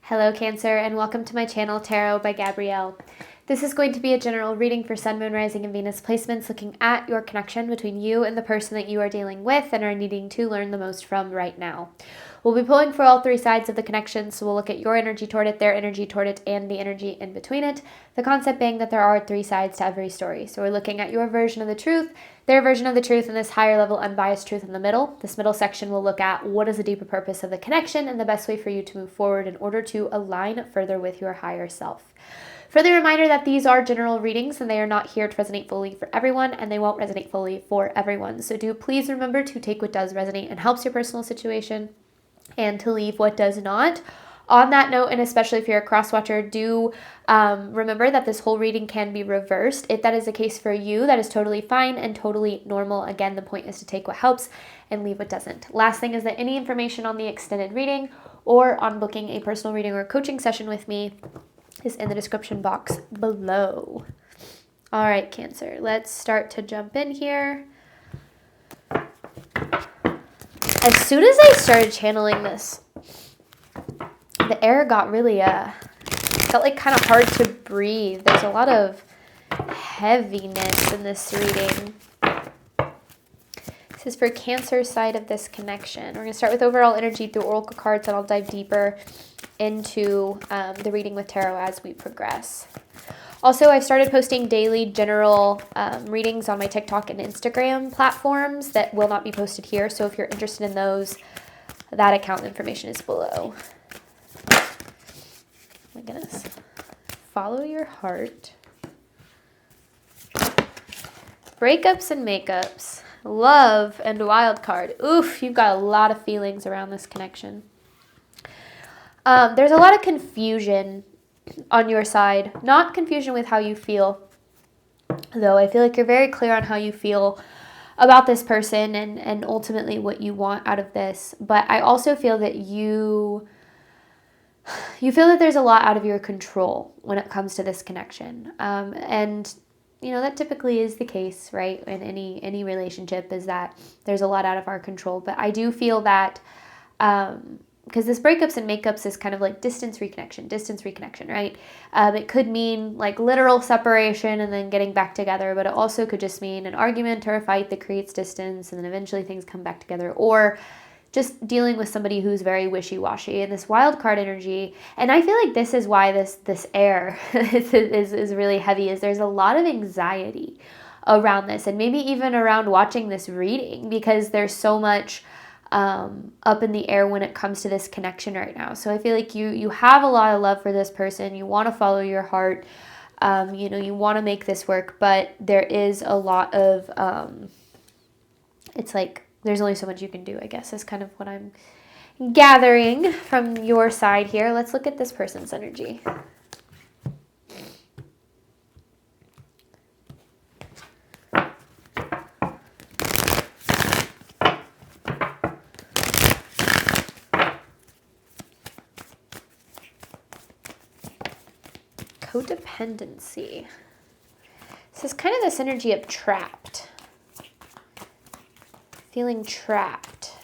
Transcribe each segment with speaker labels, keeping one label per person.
Speaker 1: Hello Cancer, and welcome to my channel Tarot by Gabrielle. This is going to be a general reading for Sun, Moon, Rising, and Venus placements looking at your connection between you and the person that you are dealing with and are needing to learn the most from right now. We'll be pulling for all three sides of the connection, so we'll look at your energy toward it, their energy toward it, and the energy in between it. The concept being that there are three sides to every story. So we're looking at your version of the truth, their version of the truth, and this higher level unbiased truth in the middle. This middle section will look at what is the deeper purpose of the connection and the best way for you to move forward in order to align further with your higher self. Further reminder that these are general readings and they are not here to resonate fully for everyone, and they won't resonate fully for everyone. So do please remember to take what does resonate and helps your personal situation and to leave what does not. On that note, and especially if you're a cross-watcher, do remember that this whole reading can be reversed. If that is the case for you, that is totally fine and totally normal. Again, the point is to take what helps and leave what doesn't. Last thing is that any information on the extended reading or on booking a personal reading or coaching session with me is in the description box below. All right, Cancer, let's start to jump in here. As soon as I started channeling this, the air got really, felt like kind of hard to breathe. There's a lot of heaviness in this reading. This is for Cancer side of this connection. We're going to start with overall energy through oracle cards, and I'll dive deeper into the reading with tarot as we progress. Also, I've started posting daily general readings on my TikTok and Instagram platforms that will not be posted here. So if you're interested in those, that account information is below. My goodness. Follow your heart. Breakups and makeups. Love and wild card. Oof, you've got a lot of feelings around this connection. There's a lot of confusion on your side. Not confusion with how you feel, though. I feel like you're very clear on how you feel about this person and ultimately what you want out of this. But I also feel that you feel that there's a lot out of your control when it comes to this connection. And you know, that typically is the case, right? In any relationship, is that there's a lot out of our control. But I do feel that because this breakups and makeups is kind of like distance reconnection, right? It could mean like literal separation and then getting back together, but it also could just mean an argument or a fight that creates distance and then eventually things come back together, or just dealing with somebody who's very wishy-washy. And this wild card energy, and I feel like this is why this air is really heavy, is there's a lot of anxiety around this, and maybe even around watching this reading, because there's so much up in the air when it comes to this connection right now. So I feel like you have a lot of love for this person. You want to follow your heart. You want to make this work, but there is a lot of it's like there's only so much you can do, I guess, is kind of what I'm gathering from your side here. Let's look at this person's energy. Codependency. This is kind of this energy of trapped. Feeling trapped.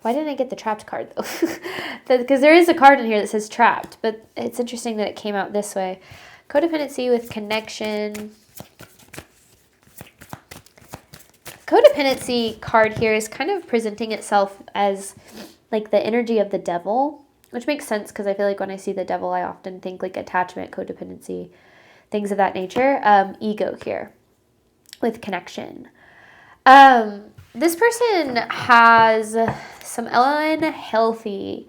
Speaker 1: Why didn't I get the trapped card though? Because there is a card in here that says trapped, but it's interesting that it came out this way. Codependency with connection. Codependency card here is kind of presenting itself as like the energy of the devil, which makes sense because I feel like when I see the devil, I often think like attachment, codependency, things of that nature. Ego here with connection. This person has some unhealthy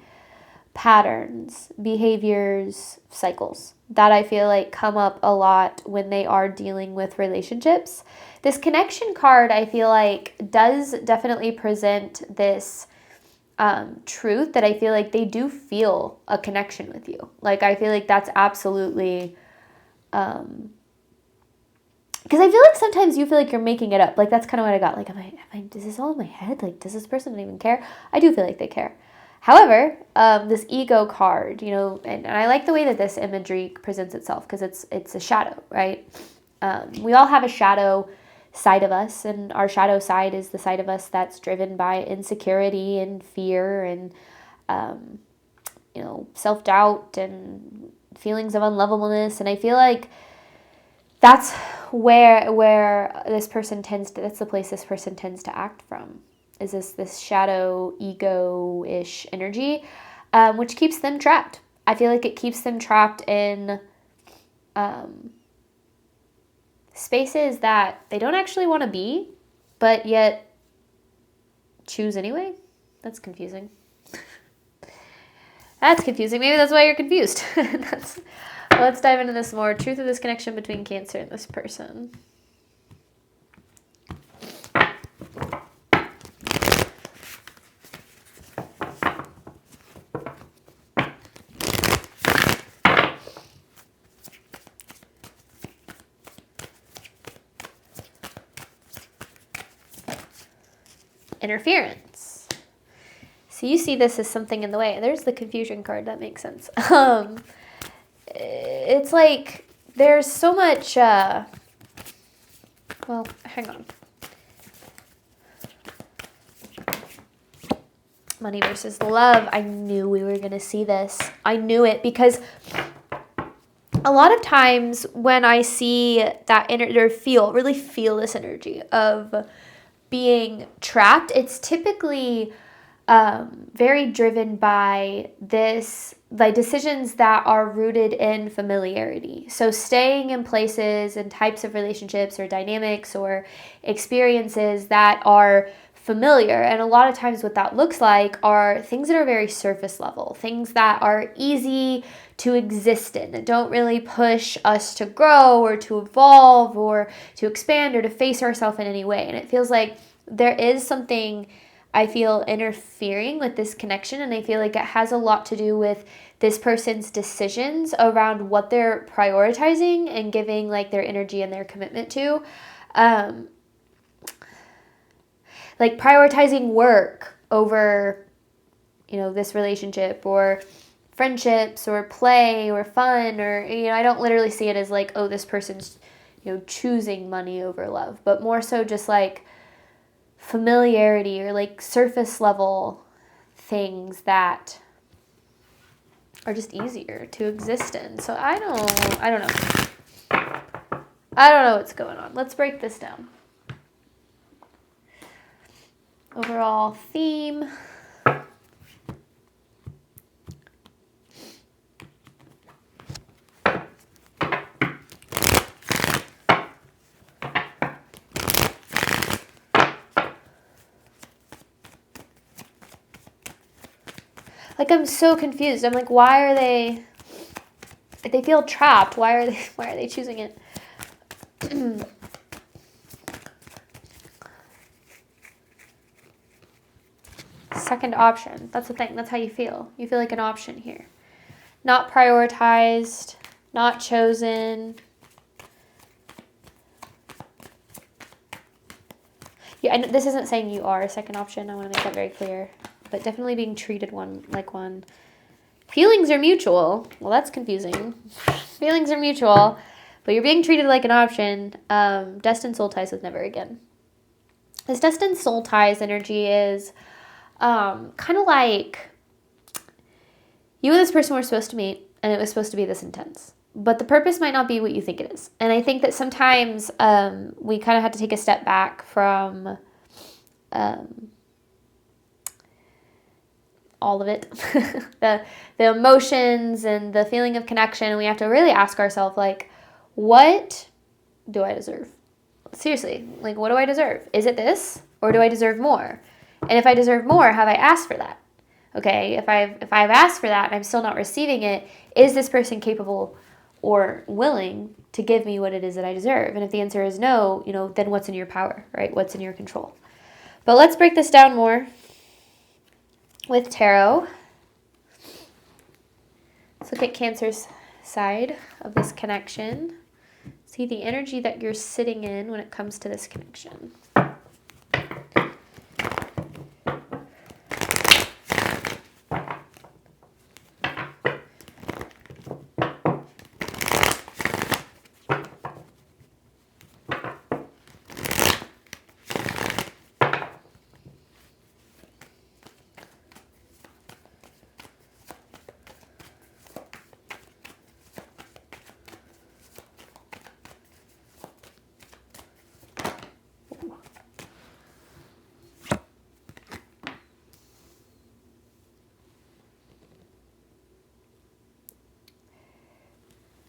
Speaker 1: patterns, behaviors, cycles that I feel like come up a lot when they are dealing with relationships. This connection card, I feel like, does definitely present this truth that I feel like they do feel a connection with you. Like, I feel like that's absolutely, because I feel like sometimes you feel like you're making it up. Like, that's kind of what I got. Like, is this all in my head? Like, does this person even care? I do feel like they care. However, this ego card, and I like the way that this imagery presents itself, because it's a shadow, right? We all have a shadow side of us, and our shadow side is the side of us that's driven by insecurity and fear and self-doubt and feelings of unlovableness. And I feel like that's where this person that's the place this person tends to act from, is this shadow ego-ish energy, which keeps them trapped. I feel like it keeps them trapped in spaces that they don't actually want to be, but yet choose anyway. That's confusing. That's confusing. Maybe that's why you're confused. Let's dive into this more. Truth of this connection between Cancer and this person. Interference. So you see this as something in the way. There's the confusion card. That makes sense. It's like there's so much, well, hang on. Money versus love. I knew we were going to see this. I knew it, because a lot of times when I see that really feel this energy of being trapped, it's typically very driven by decisions that are rooted in familiarity. So staying in places and types of relationships or dynamics or experiences that are familiar. And a lot of times what that looks like are things that are very surface level, things that are easy to exist in, that don't really push us to grow or to evolve or to expand or to face ourselves in any way. And it feels like there is something, I feel, interfering with this connection, and I feel like it has a lot to do with this person's decisions around what they're prioritizing and giving like their energy and their commitment to. Like prioritizing work over, this relationship, or friendships or play or fun, or, I don't literally see it as like, oh, this person's, choosing money over love, but more so just like familiarity or like surface level things that are just easier to exist in. So I don't know. I don't know what's going on. Let's break this down. Overall theme. Like, I'm so confused. I'm like, why are they, if they feel trapped, why are they choosing it? Second option. That's the thing. That's how you feel. You feel like an option here. Not prioritized, not chosen. Yeah, and this isn't saying you are a second option. I want to make that very clear. But definitely being treated like one. Feelings are mutual. Well, that's confusing. Feelings are mutual, but you're being treated like an option. Destined soul ties with never again. This destined soul ties energy is kind of like you and this person were supposed to meet, and it was supposed to be this intense. But the purpose might not be what you think it is. And I think that sometimes we kind of have to take a step back from all of it, the emotions and the feeling of connection. And we have to really ask ourselves, like, what do I deserve? Seriously, like, what do I deserve? Is it this, or do I deserve more? And if I deserve more, have I asked for that? Okay, if I've asked for that and I'm still not receiving it, is this person capable or willing to give me what it is that I deserve? And if the answer is no, then what's in your power, right? What's in your control? But let's break this down more with tarot. Let's look at Cancer's side of this connection. See the energy that you're sitting in when it comes to this connection.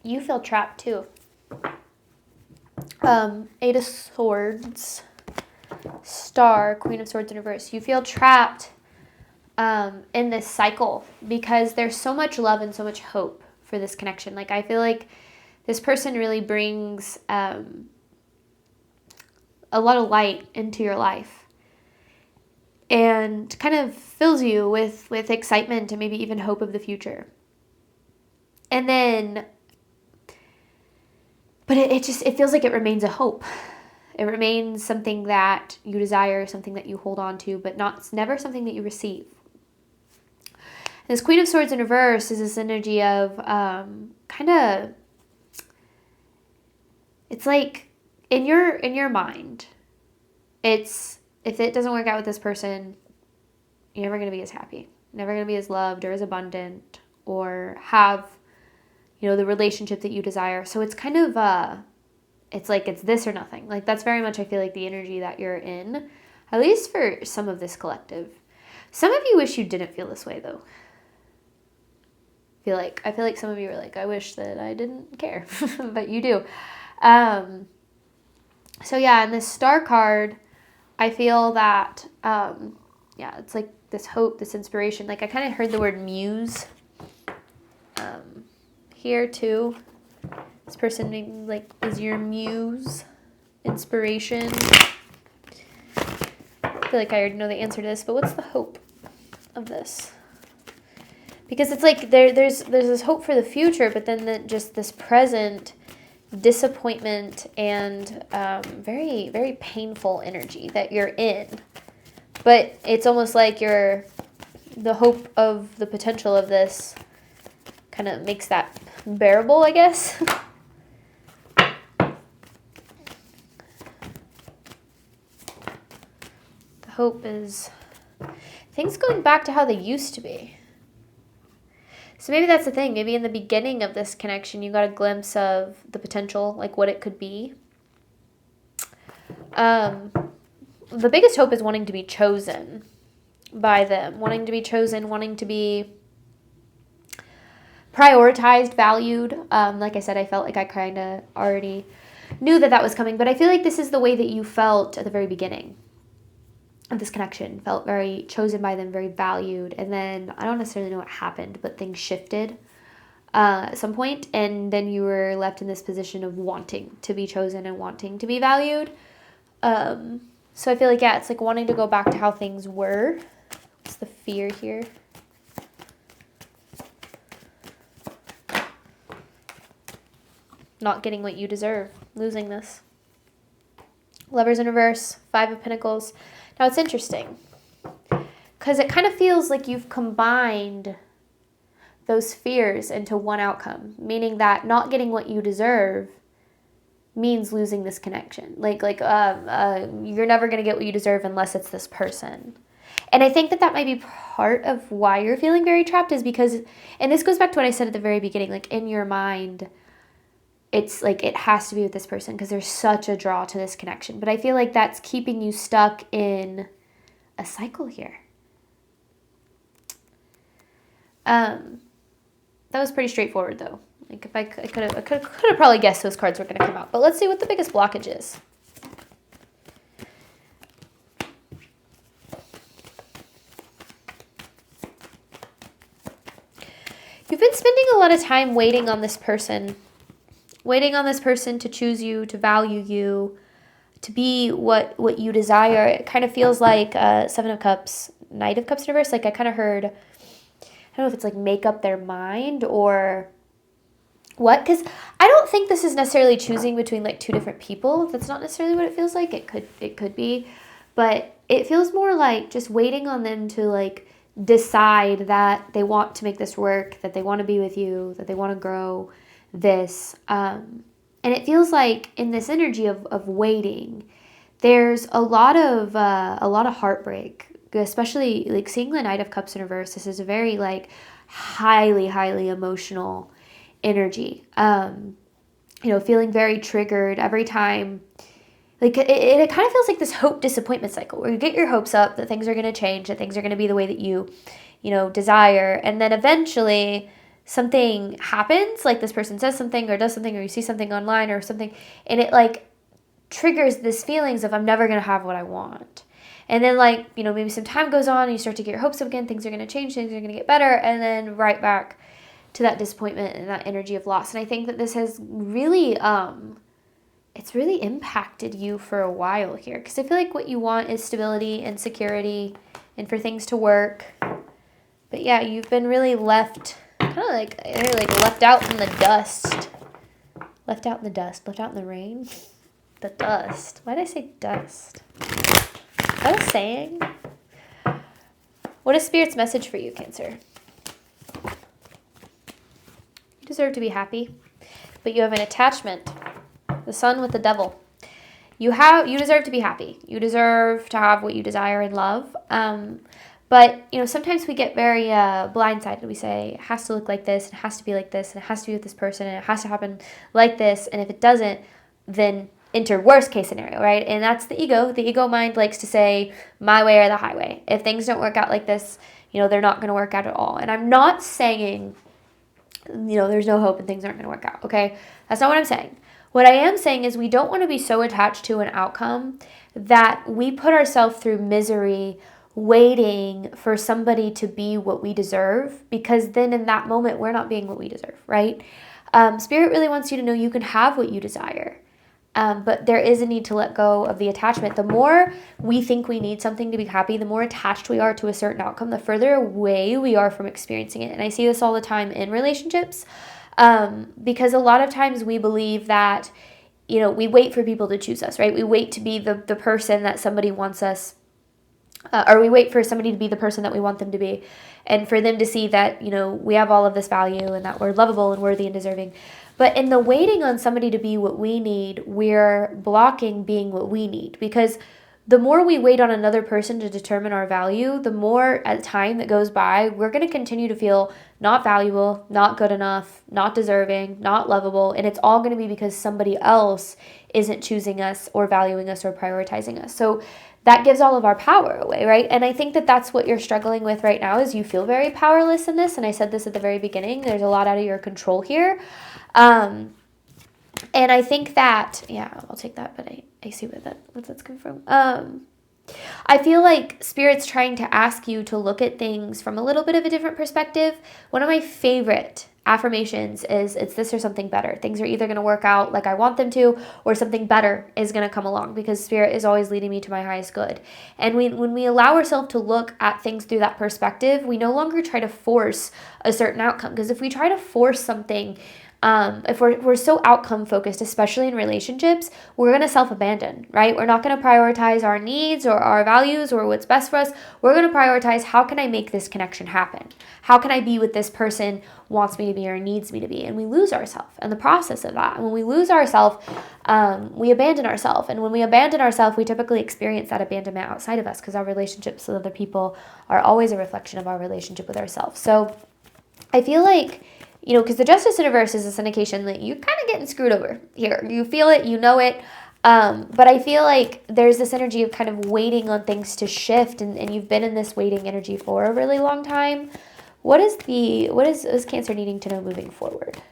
Speaker 1: you feel trapped too. Eight of Swords, Star, Queen of Swords in reverse. You feel trapped in this cycle because there's so much love and so much hope for this connection. Like, I feel like this person really brings a lot of light into your life and kind of fills you with excitement and maybe even hope of the future. And then, but it feels like it remains a hope. It remains something that you desire, something that you hold on to, but it's never something that you receive. This Queen of Swords in reverse is this energy of kind of, it's like in your mind, it's, if it doesn't work out with this person, you're never going to be as happy, never going to be as loved or as abundant or have, the relationship that you desire. So it's kind of, it's like it's this or nothing. Like, that's very much, I feel like, the energy that you're in, at least for some of this collective. Some of you wish you didn't feel this way, though. I feel like some of you are like, I wish that I didn't care, but you do. So yeah, in this Star card, I feel that, it's like this hope, this inspiration. Like, I kind of heard the word muse here too. This person maybe like is your muse, inspiration. I feel like I already know the answer to this, but what's the hope of this? Because it's like there's this hope for the future, but then just this present disappointment and very, very painful energy that you're in. But it's almost like the hope of the potential of this kind of makes that bearable, I guess. The hope is things going back to how they used to be. So maybe that's the thing. Maybe in the beginning of this connection, you got a glimpse of the potential, like what it could be. The biggest hope is wanting to be chosen by them, wanting to be chosen, wanting to be prioritized, valued. Like I said, I felt like I kind of already knew that was coming, but I feel like this is the way that you felt at the very beginning of this connection. Felt very chosen by them, very valued, and then I don't necessarily know what happened, but things shifted at some point, and then you were left in this position of wanting to be chosen and wanting to be valued. So I feel like, it's like wanting to go back to how things were. What's the fear here? Not getting what you deserve, losing this. Lovers in reverse, Five of Pentacles. Now, it's interesting because it kind of feels like you've combined those fears into one outcome, meaning that not getting what you deserve means losing this connection. You're never going to get what you deserve unless it's this person. And I think that might be part of why you're feeling very trapped, is because, and this goes back to what I said at the very beginning, like in your mind, it's like it has to be with this person because there's such a draw to this connection. But I feel like that's keeping you stuck in a cycle here. That was pretty straightforward, though. Like, if I could have probably guessed those cards were going to come out. But let's see what the biggest blockage is. You've been spending a lot of time waiting on this person to choose you, to value you, to be what you desire. It kind of feels like Seven of Cups, Knight of Cups in reverse. Like, I kind of heard, I don't know if it's like make up their mind or what, because I don't think this is necessarily choosing between like two different people. That's not necessarily what it feels like. It could be, but it feels more like just waiting on them to like decide that they want to make this work, that they want to be with you, that they want to grow this. And it feels like in this energy of waiting, there's a lot of heartbreak, especially like seeing the Knight of Cups in reverse. This is a very like highly emotional energy. Feeling very triggered every time. Like it kind of feels like this hope disappointment cycle where you get your hopes up that things are going to change, that things are going to be the way that you desire, and then eventually something happens, like this person says something or does something, or you see something online or something, and it like triggers this feelings of I'm never going to have what I want. And then like, maybe some time goes on and you start to get your hopes up again, things are going to change, things are going to get better, and then right back to that disappointment and that energy of loss. And I think that this has really, it's really impacted you for a while here, because I feel like what you want is stability and security and for things to work. But yeah, you've been really left, kind of like left out in the dust. Left out in the dust, left out in the rain. The dust. Why did I say dust? Is that a saying? What is Spirit's message for you, Cancer? You deserve to be happy, but you have an attachment. The sun with the devil. You deserve to be happy. You deserve to have what you desire in love. But, sometimes we get very blindsided. We say, it has to look like this, and it has to be like this, and it has to be with this person, and it has to happen like this. And if it doesn't, then enter worst case scenario, right? And that's the ego. The ego mind likes to say, my way or the highway. If things don't work out like this, they're not going to work out at all. And I'm not saying, there's no hope and things aren't going to work out, okay? That's not what I'm saying. What I am saying is we don't want to be so attached to an outcome that we put ourselves through misery waiting for somebody to be what we deserve, because then in that moment, we're not being what we deserve, right? Spirit really wants you to know you can have what you desire. But there is a need to let go of the attachment. The more we think we need something to be happy, the more attached we are to a certain outcome, the further away we are from experiencing it. And I see this all the time in relationships, because a lot of times we believe that, we wait for people to choose us, right? We wait to be the person that somebody wants us, or we wait for somebody to be the person that we want them to be, and for them to see that, we have all of this value and that we're lovable and worthy and deserving. But in the waiting on somebody to be what we need, we're blocking being what we need, because the more we wait on another person to determine our value, the more at time that goes by, we're going to continue to feel not valuable, not good enough, not deserving, not lovable. And it's all going to be because somebody else isn't choosing us or valuing us or prioritizing us. So that gives all of our power away, right? And I think that that's what you're struggling with right now, is you feel very powerless in this. And I said this at the very beginning, there's a lot out of your control here. And I think that, yeah, I'll take that, but I see where that's coming from. I feel like Spirit's trying to ask you to look at things from a little bit of a different perspective. One of my favorite affirmations is, it's this or something better. Things are either going to work out like I want them to, or something better is going to come along, because Spirit is always leading me to my highest good. And when we allow ourselves to look at things through that perspective, we no longer try to force a certain outcome. Because if we try to force something, if we're so outcome focused, especially in relationships, we're going to self-abandon, right? We're not going to prioritize our needs or our values or what's best for us. We're going to prioritize, how can I make this connection happen? How can I be what this person wants me to be or needs me to be? And we lose ourselves in the process of that. And when we lose ourselves, we abandon ourselves. And when we abandon ourselves, we typically experience that abandonment outside of us, because our relationships with other people are always a reflection of our relationship with ourselves. So I feel like, because the Justice Universe is this indication that you're kind of getting screwed over here. You feel it, you know it. But I feel like there's this energy of kind of waiting on things to shift, and you've been in this waiting energy for a really long time. What is Cancer needing to know moving forward?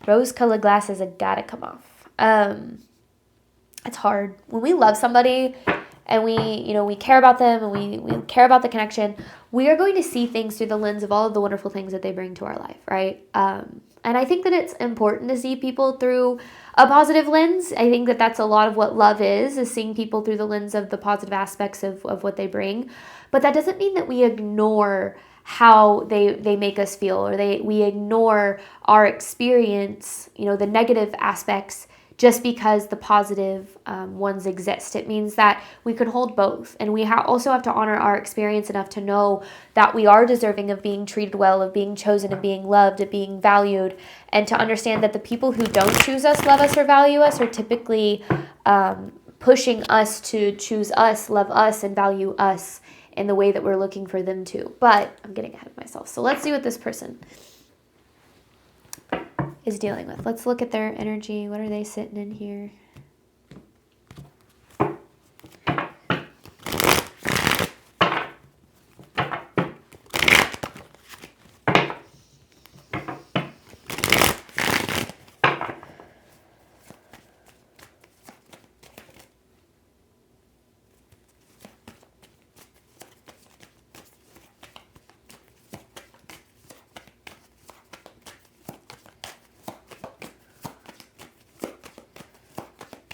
Speaker 1: Rose-colored glasses have got to come off. It's hard. When we love somebody and we care about them, and we care about the connection, we are going to see things through the lens of all of the wonderful things that they bring to our life, right? And I think that it's important to see people through a positive lens. I think that that's a lot of what love is seeing people through the lens of the positive aspects of what they bring. But that doesn't mean that we ignore how they make us feel, or we ignore our experience, the negative aspects, just because the positive ones exist. It means that we can hold both. And we also have to honor our experience enough to know that we are deserving of being treated well, of being chosen, of being loved, of being valued, and to understand that the people who don't choose us, love us, or value us are typically pushing us to choose us, love us, and value us in the way that we're looking for them to. But I'm getting ahead of myself. So let's see what this person is dealing with. Let's look at their energy. What are they sitting in here?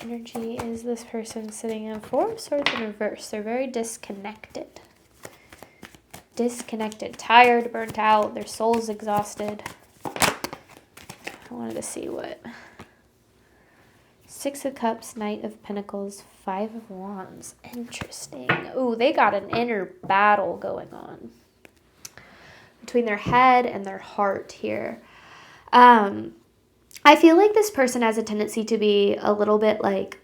Speaker 1: energy is this person sitting in? Four of Swords in reverse. They're very disconnected. Disconnected, tired, burnt out. Their soul's exhausted. I wanted to see what. Six of Cups, Knight of Pentacles, Five of Wands. Interesting. Ooh, they got an inner battle going on between their head and their heart here. I feel like this person has a tendency to be a little bit like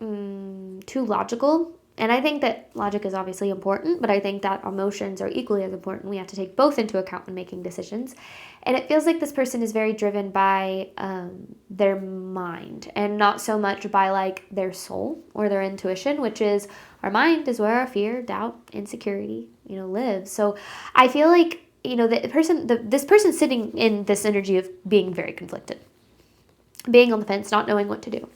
Speaker 1: too logical. And I think that logic is obviously important, but I think that emotions are equally as important. We have to take both into account when making decisions. And it feels like this person is very driven by their mind and not so much by like their soul or their intuition, which is our mind is where our fear, doubt, insecurity, lives. So I feel like, this person sitting in this energy of being very conflicted, being on the fence, not knowing what to do.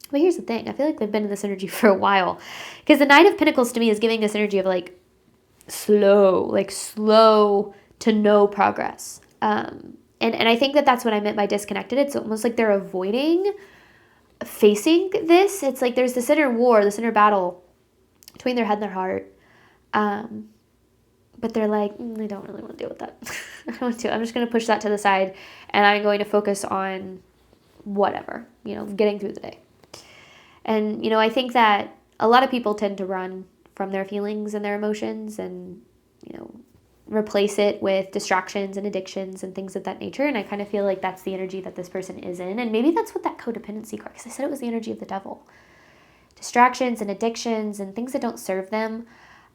Speaker 1: But here's the thing. I feel like they've been in this energy for a while. Because the Knight of Pentacles to me is giving this energy of like slow to no progress. And I think that that's what I meant by disconnected. It's almost like they're avoiding facing this. It's like there's this inner war, this inner battle between their head and their heart. But they're like, I don't really want to deal with that. I don't want to. I'm just going to push that to the side. And I'm going to focus on whatever, getting through the day. And, I think that a lot of people tend to run from their feelings and their emotions and, replace it with distractions and addictions and things of that nature. And I kind of feel like that's the energy that this person is in. And maybe that's what that codependency card, because I said it was the energy of the devil. Distractions and addictions and things that don't serve them.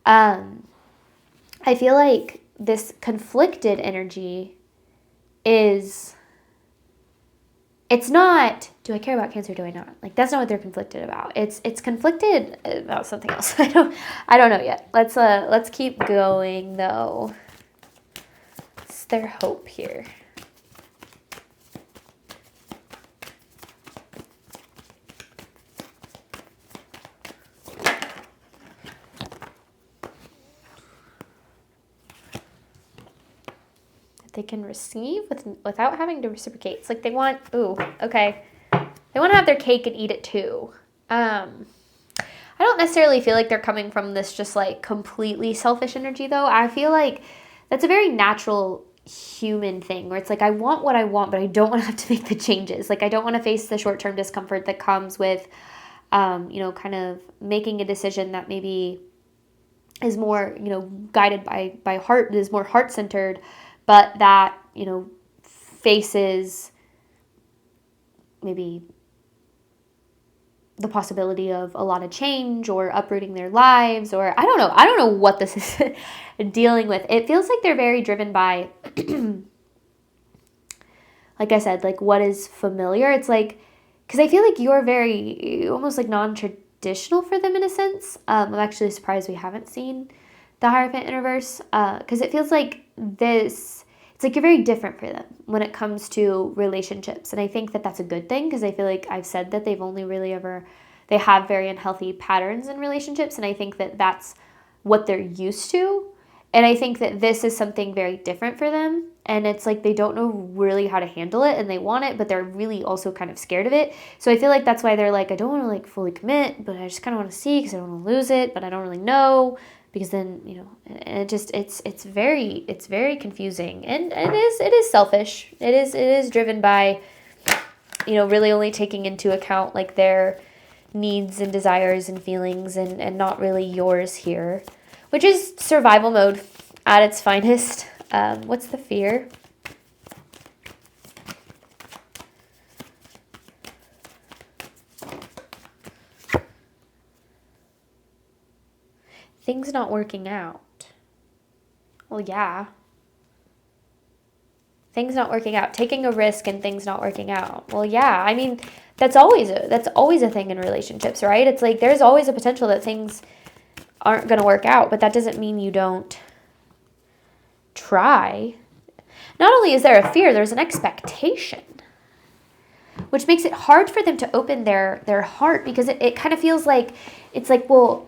Speaker 1: I feel like this conflicted energy is... It's not, do I care about Cancer, do I not? Like, that's not what they're conflicted about. It's conflicted about something else. I don't know yet. Let's keep going, though. What's their hope here? They can receive without having to reciprocate. It's like they want, they want to have their cake and eat it too. I don't necessarily feel like they're coming from this just like completely selfish energy though. I feel like that's a very natural human thing where it's like, I want what I want, but I don't want to have to make the changes. Like I don't want to face the short-term discomfort that comes with, kind of making a decision that maybe is more, guided by heart, is more heart-centered, but that, faces maybe the possibility of a lot of change or uprooting their lives, or I don't know what this is dealing with. It feels like they're very driven by, like I said, like what is familiar. It's like, because I feel like you're very, almost like non-traditional for them in a sense. I'm actually surprised we haven't seen the Hierophant in reverse, because it feels like it's like you're very different for them when it comes to relationships. And I think that that's a good thing, because I feel like I've said that they've only really they have very unhealthy patterns in relationships. And I think that that's what they're used to. And I think that this is something very different for them. And it's like they don't know really how to handle it and they want it, but they're really also kind of scared of it. So I feel like that's why they're like, I don't want to like fully commit, but I just kind of want to see because I don't want to lose it, but I don't really know. Because then, and it's very confusing, and it is selfish. It is driven by, really only taking into account like their needs and desires and feelings, and not really yours here, which is survival mode at its finest. What's the fear? Things not working out. Well, yeah. Things not working out. Taking a risk and things not working out. Well, yeah. I mean, that's always a thing in relationships, right? It's like there's always a potential that things aren't going to work out, but that doesn't mean you don't try. Not only is there a fear, there's an expectation, which makes it hard for them to open their heart, because it kind of feels like, it's like, well,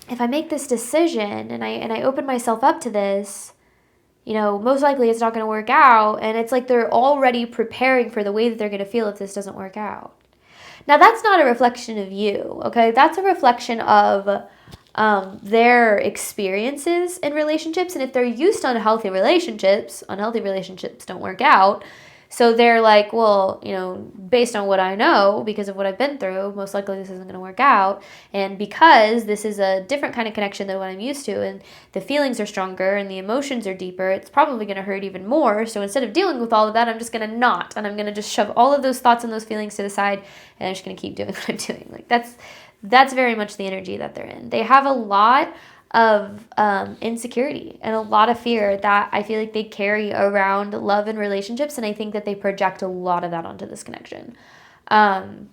Speaker 1: if I make this decision and I open myself up to this, most likely it's not going to work out. And it's like they're already preparing for the way that they're going to feel if this doesn't work out. Now, that's not a reflection of you, okay? That's a reflection of their experiences in relationships. And if they're used to unhealthy relationships don't work out. So they're like, well, based on what I know, because of what I've been through, most likely this isn't going to work out. And because this is a different kind of connection than what I'm used to, and the feelings are stronger and the emotions are deeper, it's probably going to hurt even more. So instead of dealing with all of that, I'm just going to not. And I'm going to just shove all of those thoughts and those feelings to the side, and I'm just going to keep doing what I'm doing. Like, that's very much the energy that they're in. They have a lot of insecurity and a lot of fear that I feel like they carry around love and relationships, and I think that they project a lot of that onto this connection. And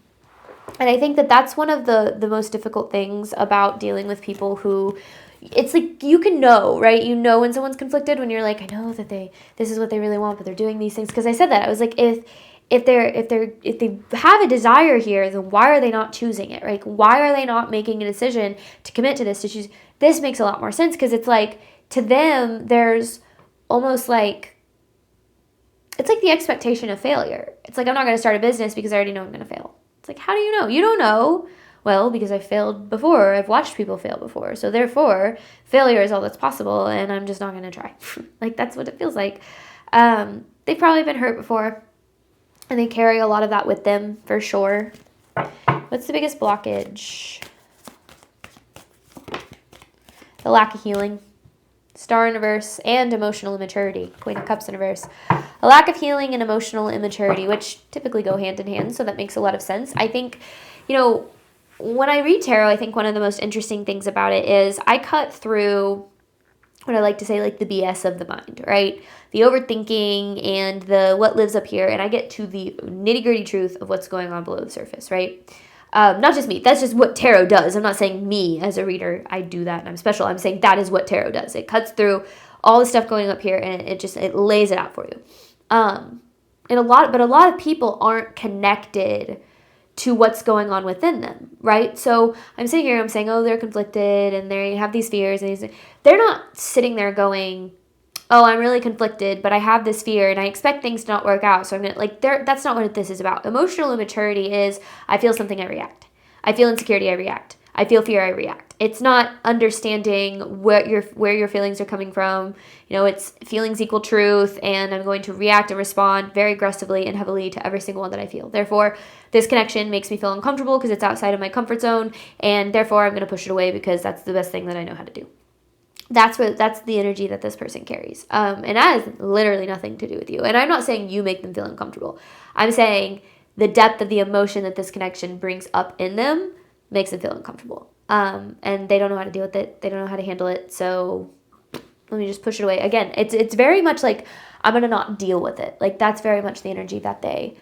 Speaker 1: I think that that's one of the most difficult things about dealing with people who, it's like, you can know, right? You know when someone's conflicted, when you're like, I know that this is what they really want, but they're doing these things. Because I said that, I was like, if they have a desire here, then why are they not choosing it, right? Why are they not making a decision to commit to this, to choose? This makes a lot more sense, because it's like, to them, there's almost like, it's like the expectation of failure. It's like, I'm not going to start a business because I already know I'm going to fail. It's like, how do you know? You don't know. Well, because I failed before. I've watched people fail before. So therefore, failure is all that's possible, and I'm just not going to try. Like, that's what it feels like. They've probably been hurt before, and they carry a lot of that with them, for sure. What's the biggest blockage? The lack of healing. Star in reverse, and emotional immaturity. Queen of Cups in reverse. A lack of healing and emotional immaturity, which typically go hand in hand, so that makes a lot of sense. I think, when I read tarot, I think one of the most interesting things about it is I cut through what I like to say, like, the BS of the mind, right? The overthinking and the what lives up here, and I get to the nitty-gritty truth of what's going on below the surface, right? Not just me. That's just what tarot does. I'm not saying me as a reader, I do that and I'm special. I'm saying that is what tarot does. It cuts through all the stuff going up here, and it lays it out for you. And a lot of people aren't connected to what's going on within them, right? So I'm sitting here, I'm saying, oh, they're conflicted and they have these fears, and they're not sitting there going, oh, I'm really conflicted, but I have this fear and I expect things to not work out. So I'm going to, that's not what this is about. Emotional immaturity is, I feel something, I react. I feel insecurity, I react. I feel fear, I react. It's not understanding where your feelings are coming from. It's feelings equal truth, and I'm going to react and respond very aggressively and heavily to every single one that I feel. Therefore, this connection makes me feel uncomfortable because it's outside of my comfort zone, and therefore I'm going to push it away because that's the best thing that I know how to do. That's the energy that this person carries. And that has literally nothing to do with you. And I'm not saying you make them feel uncomfortable. I'm saying the depth of the emotion that this connection brings up in them makes them feel uncomfortable. And they don't know how to deal with it. They don't know how to handle it. So let me just push it away. Again, it's very much like, I'm going to not deal with it. Like, that's very much the energy that they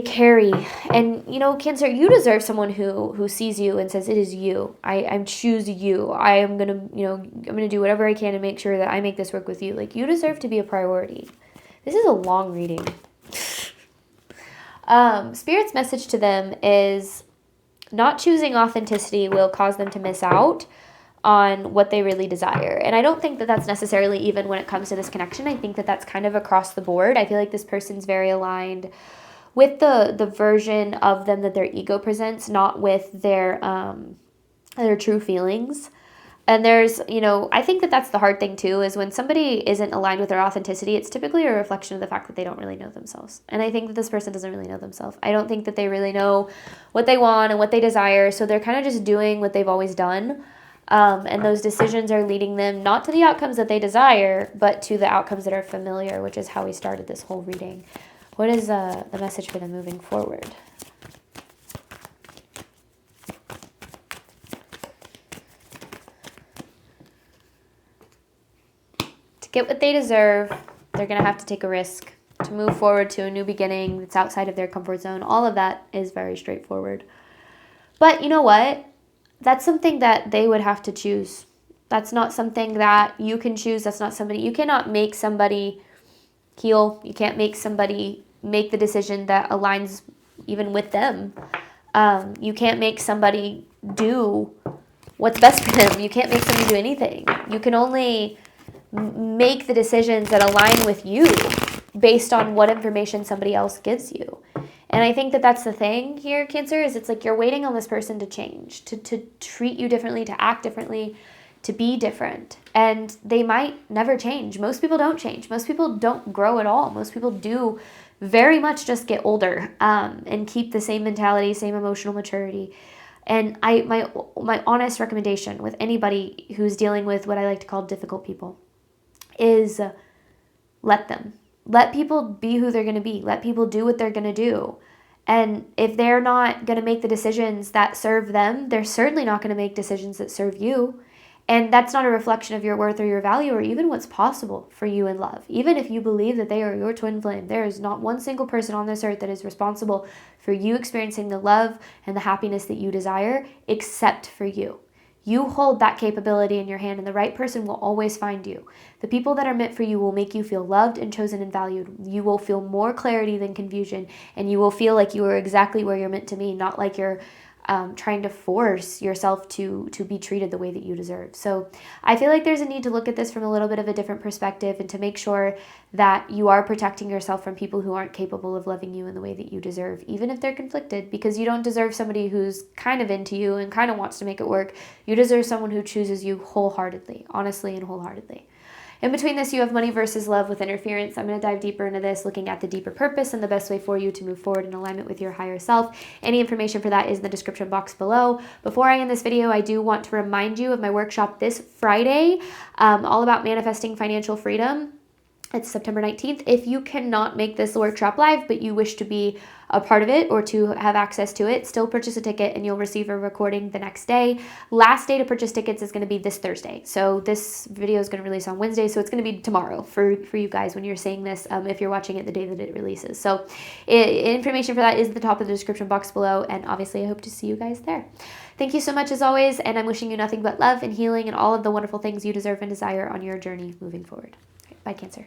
Speaker 1: carry. And, Cancer, you deserve someone who sees you and says, it is you. I choose you. I am going to, I'm going to do whatever I can to make sure that I make this work with you. Like, you deserve to be a priority. This is a long reading. Spirit's message to them is, not choosing authenticity will cause them to miss out on what they really desire. And I don't think that that's necessarily even when it comes to this connection. I think that that's kind of across the board. I feel like this person's very aligned with the version of them that their ego presents, not with their true feelings. And there's, I think that that's the hard thing too, is when somebody isn't aligned with their authenticity, it's typically a reflection of the fact that they don't really know themselves. And I think that this person doesn't really know themselves. I don't think that they really know what they want and what they desire. So they're kind of just doing what they've always done. And those decisions are leading them not to the outcomes that they desire, but to the outcomes that are familiar, which is how we started this whole reading. What is the message for them moving forward? To get what they deserve, they're going to have to take a risk. To move forward to a new beginning that's outside of their comfort zone, all of that is very straightforward. But you know what? That's something that they would have to choose. That's not something that you can choose. That's not somebody, you cannot make somebody heal. You can't make somebody make the decision that aligns even with them. You can't make somebody do what's best for them. You can't make somebody do anything. You can only make the decisions that align with you based on what information somebody else gives you. And I think that that's the thing here, Cancer, is it's like you're waiting on this person to change, to treat you differently, to act differently, to be different. And they might never change. Most people don't change. Most people don't grow at all. Most people do very much just get older, and keep the same mentality, same emotional maturity. And my honest recommendation with anybody who's dealing with what I like to call difficult people is let them. Let people be who they're going to be. Let people do what they're going to do. And if they're not going to make the decisions that serve them, they're certainly not going to make decisions that serve you. And that's not a reflection of your worth or your value or even what's possible for you in love. Even if you believe that they are your twin flame, there is not one single person on this earth that is responsible for you experiencing the love and the happiness that you desire, except for you. You hold that capability in your hand, and the right person will always find you. The people that are meant for you will make you feel loved and chosen and valued. You will feel more clarity than confusion, and you will feel like you are exactly where you're meant to be, not like you're trying to force yourself to be treated the way that you deserve. So I feel like there's a need to look at this from a little bit of a different perspective, and to make sure that you are protecting yourself from people who aren't capable of loving you in the way that you deserve, even if they're conflicted, because you don't deserve somebody who's kind of into you and kind of wants to make it work. You deserve someone who chooses you wholeheartedly, honestly and wholeheartedly. In between this, you have money versus love with interference. I'm going to dive deeper into this, looking at the deeper purpose and the best way for you to move forward in alignment with your higher self. Any information for that is in the description box below. Before I end this video, I do want to remind you of my workshop this Friday, all about manifesting financial freedom. It's September 19th. If you cannot make this workshop live, but you wish to be a part of it or to have access to it, still purchase a ticket and you'll receive a recording the next day. Last day to purchase tickets is going to be this Thursday. So this video is going to release on Wednesday. So it's going to be tomorrow for you guys when you're seeing this, if you're watching it the day that it releases. So information for that is at the top of the description box below. And obviously I hope to see you guys there. Thank you so much as always. And I'm wishing you nothing but love and healing and all of the wonderful things you deserve and desire on your journey moving forward. Bye, Cancer.